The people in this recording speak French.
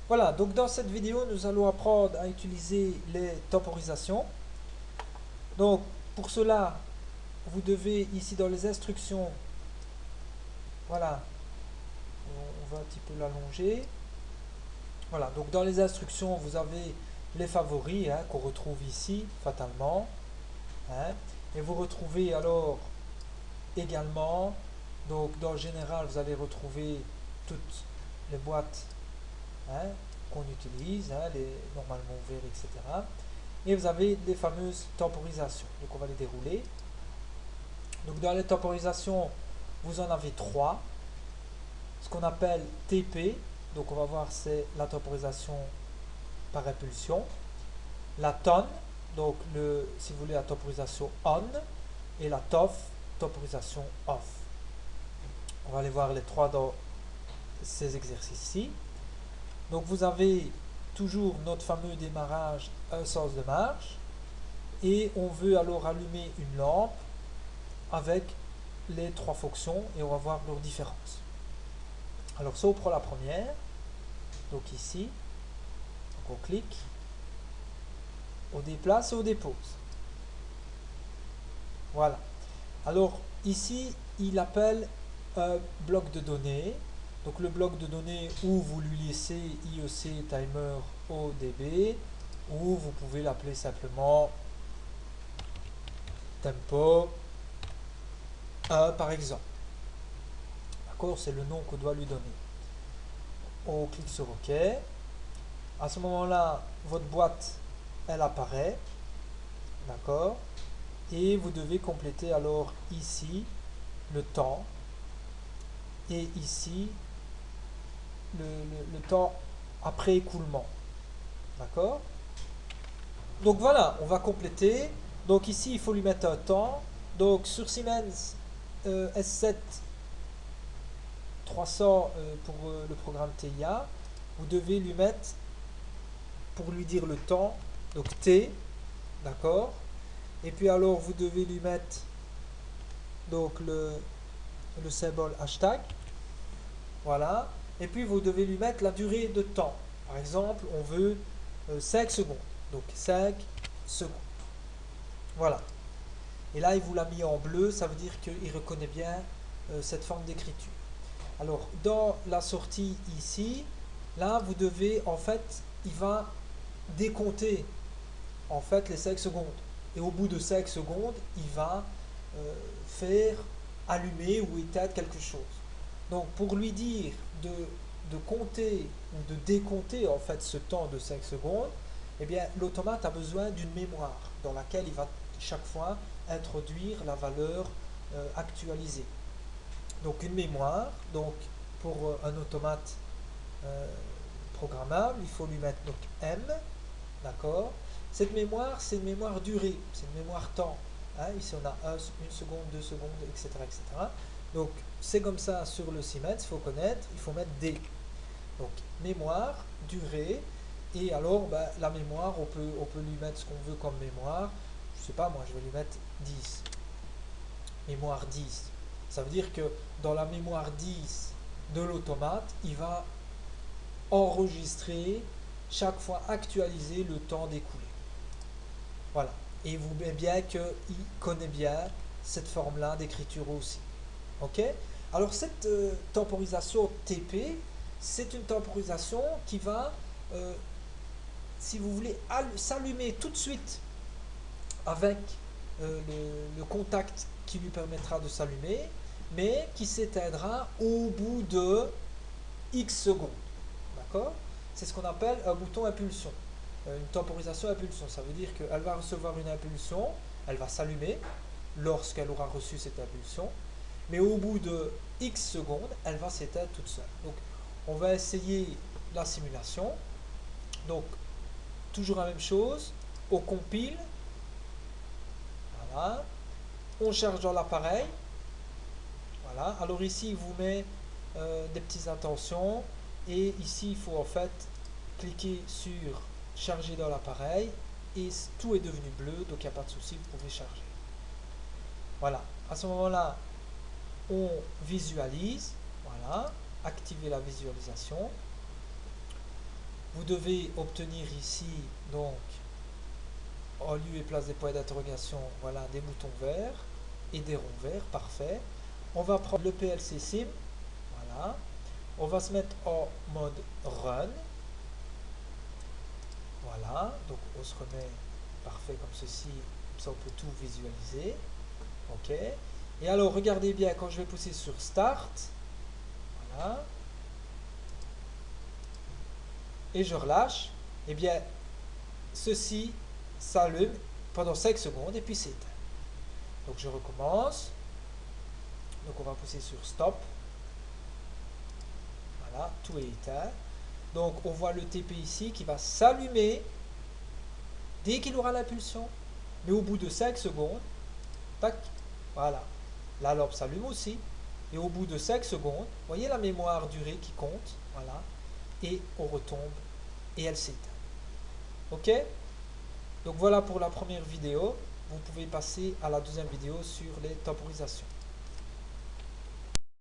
Voilà, donc dans cette vidéo, nous allons apprendre à utiliser les temporisations. Donc pour cela, vous devez ici dans les instructions, voilà, on va un petit peu l'allonger. Voilà, donc dans les instructions, vous avez les favoris hein, qu'on retrouve ici, fatalement. Hein, et vous retrouvez alors également, donc dans le général, vous allez retrouver toutes les boîtes hein, qu'on utilise, hein, les normalement ouvertes, etc. Et vous avez les fameuses temporisations. Donc on va les dérouler. Donc dans les temporisations, vous en avez trois. Ce qu'on appelle TP, donc on va voir c'est la temporisation par impulsion. La TON, donc si vous voulez la temporisation on, et la TOF, temporisation off. On va aller voir les trois dans ces exercices-ci. Donc vous avez toujours notre fameux démarrage, un sens de marche, et on veut alors allumer une lampe avec les trois fonctions et on va voir leurs différences. Alors ça on prend la première, donc ici, donc on clique, on déplace et on dépose. Voilà. Alors ici il appelle un bloc de données. Donc le bloc de données où vous lui laissez IEC timer ODB ou vous pouvez l'appeler simplement tempo 1 par exemple. D'accord, c'est le nom qu'on doit lui donner. On clique sur OK. À ce moment-là, votre boîte, elle apparaît. D'accord. Et vous devez compléter alors ici le temps et ici le temps après écoulement. D'accord. Donc voilà, on va compléter. Donc ici, il faut lui mettre un temps. Donc sur Siemens S7 300 pour le programme TIA, vous devez lui mettre, pour lui dire le temps, donc T, d'accord. Et puis alors, vous devez lui mettre donc le symbole hashtag, voilà. Et puis vous devez lui mettre la durée de temps. Par exemple, on veut 5 secondes. Donc 5 secondes. Voilà. Et là, il vous l'a mis en bleu, ça veut dire qu'il reconnaît bien cette forme d'écriture. Alors, dans la sortie ici, là, vous devez, en fait, il va décompter, en fait, les 5 secondes. Et au bout de 5 secondes, il va faire allumer ou éteindre quelque chose. Donc, pour lui dire de compter ou de décompter, en fait, ce temps de 5 secondes, eh bien, l'automate a besoin d'une mémoire dans laquelle il va chaque fois introduire la valeur actualisée. Donc une mémoire, donc pour un automate euh, programmable, il faut lui mettre donc M, d'accord. Cette mémoire, c'est une mémoire durée, c'est une mémoire temps. Hein, ici on a une seconde, 2 secondes, etc. etc. Donc c'est comme ça sur le Siemens, il faut connaître, il faut mettre D. Donc mémoire, durée, et alors ben, la mémoire, on peut lui mettre ce qu'on veut comme mémoire. Je sais pas, moi je vais lui mettre 10. Mémoire 10. Ça veut dire que dans la mémoire 10 de l'automate, il va enregistrer, chaque fois actualiser le temps d'écoulé. Voilà. Et vous voyez bien qu'il connaît bien cette forme-là d'écriture aussi. Ok. Alors cette temporisation TP, c'est une temporisation qui va, si vous voulez, s'allumer tout de suite avec le contact qui lui permettra de s'allumer, mais qui s'éteindra au bout de X secondes. D'accord. C'est ce qu'on appelle un bouton impulsion. Une temporisation impulsion. Ça veut dire qu'elle va recevoir une impulsion, elle va s'allumer lorsqu'elle aura reçu cette impulsion, mais au bout de X secondes, elle va s'éteindre toute seule. Donc, on va essayer la simulation. Donc, toujours la même chose. On compile. Voilà. On charge dans l'appareil. Voilà. Alors ici, il vous met des petites intentions. Et ici, il faut en fait cliquer sur charger dans l'appareil. Et tout est devenu bleu, donc il n'y a pas de souci, vous pouvez charger. Voilà. À ce moment-là, on visualise. Voilà. Activer la visualisation. Vous devez obtenir ici, donc, en lieu et place des points d'interrogation, voilà, des boutons verts et des ronds verts, parfait. On va prendre le PLC Sim, voilà. On va se mettre en mode Run. Voilà, donc on se remet parfait comme ceci, comme ça on peut tout visualiser. Ok. Et alors regardez bien, quand je vais pousser sur Start, voilà, et je relâche, et bien ceci s'allume pendant 5 secondes et puis s'éteint. Donc je recommence. Donc on va pousser sur Stop. Voilà, tout est éteint. Donc on voit le TP ici qui va s'allumer dès qu'il aura l'impulsion. Mais au bout de 5 secondes, tac, voilà. La lampe s'allume aussi. Et au bout de 5 secondes, voyez la mémoire durée qui compte. Voilà. Et on retombe et elle s'éteint. Ok? Donc voilà pour la première vidéo. Vous pouvez passer à la deuxième vidéo sur les temporisations.